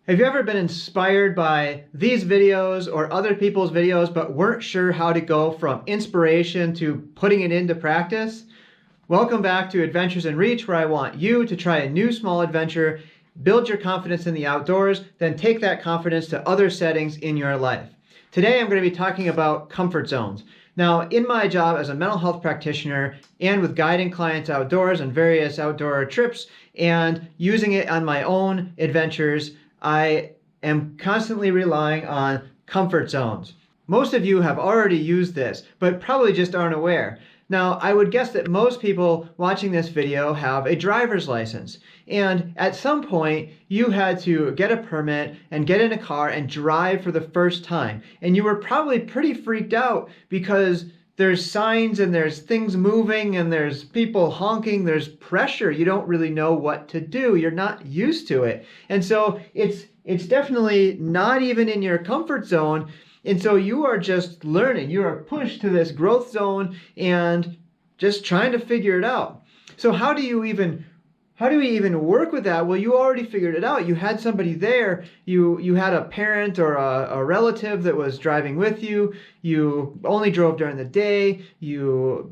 Have you ever been inspired by these videos or other people's videos but weren't sure how to go from inspiration to putting it into practice? Welcome back to Adventures in Reach, where I want you to try a new small adventure, build your confidence in the outdoors, then take that confidence to other settings in your life. Today I'm going to be talking about comfort zones. Now, in my job as a mental health practitioner and with guiding clients outdoors on various outdoor trips and using it on my own adventures, I am constantly relying on comfort zones. Most of you have already used this, but probably just aren't aware. Now, I would guess that most people watching this video have a driver's license. And at some point, you had to get a permit and get in a car and drive for the first time. And you were probably pretty freaked out because there's signs and there's things moving and there's people honking, there's pressure. You don't really know what to do. You're not used to it. And so it's definitely not even in your comfort zone. And so you are just learning. You are pushed to this growth zone and just trying to figure it out. So how do we even work with that? Well, you already figured it out. You had somebody there. You had a parent or a relative that was driving with you. You only drove during the day. You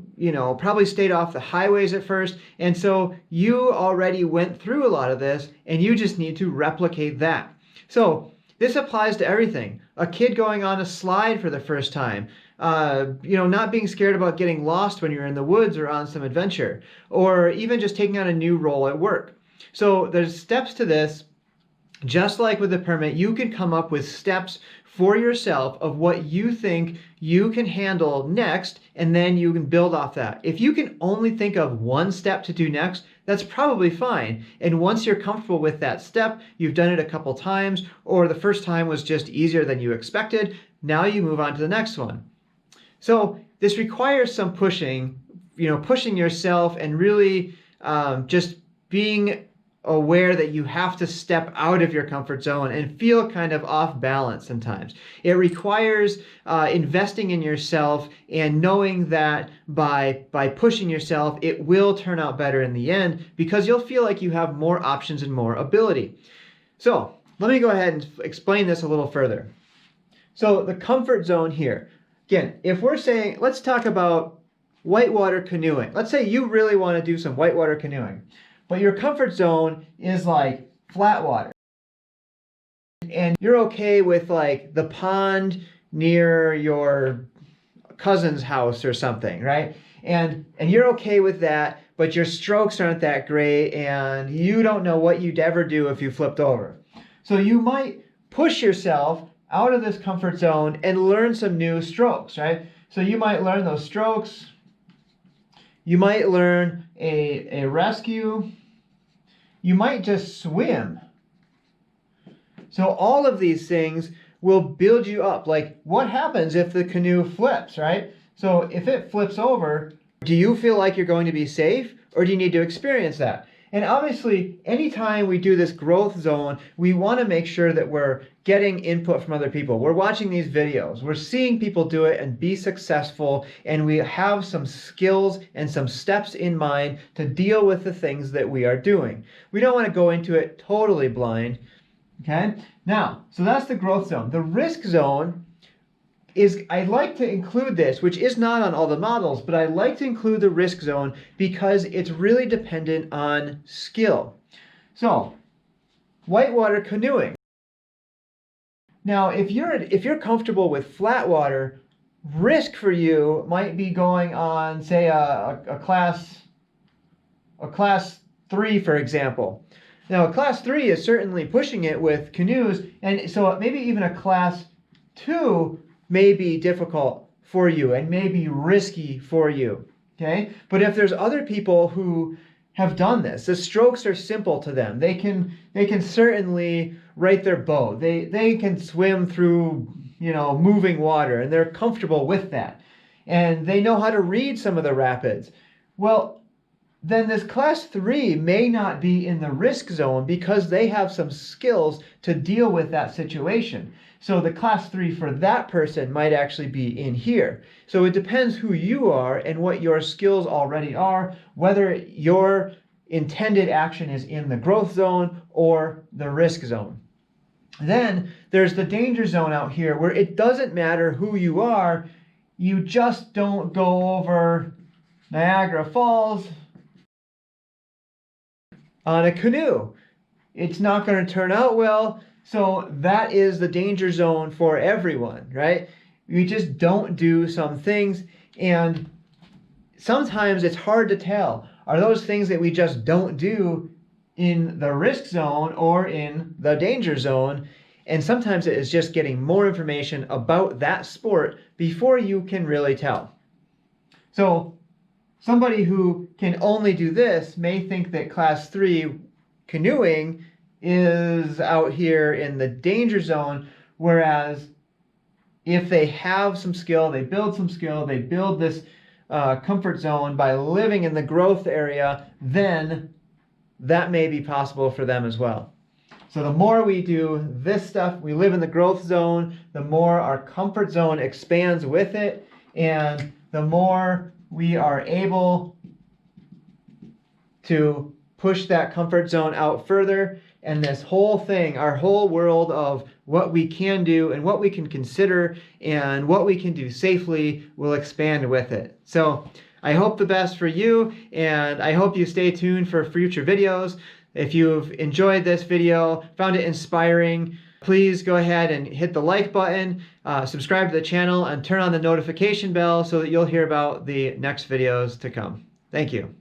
probably stayed off the highways at first. And so you already went through a lot of this, and you just need to replicate that. So this applies to everything. A kid going on a slide for the first time. Not being scared about getting lost when you're in the woods or on some adventure, or even just taking on a new role at work. So there's steps to this. Just like with the permit, you can come up with steps for yourself of what you think you can handle next, and then you can build off that. If you can only think of one step to do next, that's probably fine. And once you're comfortable with that step, you've done it a couple times, or the first time was just easier than you expected, now you move on to the next one. So this requires some pushing yourself and really just being aware that you have to step out of your comfort zone and feel kind of off balance sometimes. It requires investing in yourself and knowing that by pushing yourself, it will turn out better in the end because you'll feel like you have more options and more ability. So let me go ahead and explain this a little further. So the comfort zone here. Again, if we're saying, let's talk about whitewater canoeing. Let's say you really want to do some whitewater canoeing, but your comfort zone is like flat water. And you're okay with like the pond near your cousin's house or something, right? And you're okay with that, but your strokes aren't that great and you don't know what you'd ever do if you flipped over. So you might push yourself out of this comfort zone and learn some new strokes, right? So you might learn those strokes. You might learn a rescue. You might just swim. So all of these things will build you up. Like, what happens if the canoe flips, right? So if it flips over, do you feel like you're going to be safe, or do you need to experience that? And obviously, anytime we do this growth zone, we want to make sure that we're getting input from other people. We're watching these videos. We're seeing people do it and be successful, and we have some skills and some steps in mind to deal with the things that we are doing. We don't want to go into it totally blind, okay? Now, so that's the growth zone. The risk zone is, I like to include this, which is not on all the models, but I like to include the risk zone because it's really dependent on skill. So, whitewater canoeing. Now, if you're comfortable with flat water, risk for you might be going on, say, a class 3, for example. Now, a class 3 is certainly pushing it with canoes, and so maybe even a class 2 may be difficult for you and may be risky for you, okay? But if there's other people who have done this, the strokes are simple to them. They can certainly right their boat. They can swim through, moving water, and they're comfortable with that. And they know how to read some of the rapids. Well, then this class 3 may not be in the risk zone because they have some skills to deal with that situation. So the class 3 for that person might actually be in here. So it depends who you are and what your skills already are, whether your intended action is in the growth zone or the risk zone. Then there's the danger zone out here where it doesn't matter who you are, you just don't go over Niagara Falls on a canoe. It's not going to turn out well. So that is the danger zone for everyone, right? We just don't do some things, and sometimes it's hard to tell. Are those things that we just don't do in the risk zone or in the danger zone? And sometimes it is just getting more information about that sport before you can really tell. So somebody who can only do this may think that class 3 canoeing is out here in the danger zone, whereas if they have some skill, they build some skill, they build this comfort zone by living in the growth area, then that may be possible for them as well. So the more we do this stuff, we live in the growth zone, the more our comfort zone expands with it, and the more we are able to push that comfort zone out further. And this whole thing, our whole world of what we can do and what we can consider and what we can do safely will expand with it. So I hope the best for you, and I hope you stay tuned for future videos. If you've enjoyed this video, found it inspiring, please go ahead and hit the like button, subscribe to the channel, and turn on the notification bell so that you'll hear about the next videos to come. Thank you.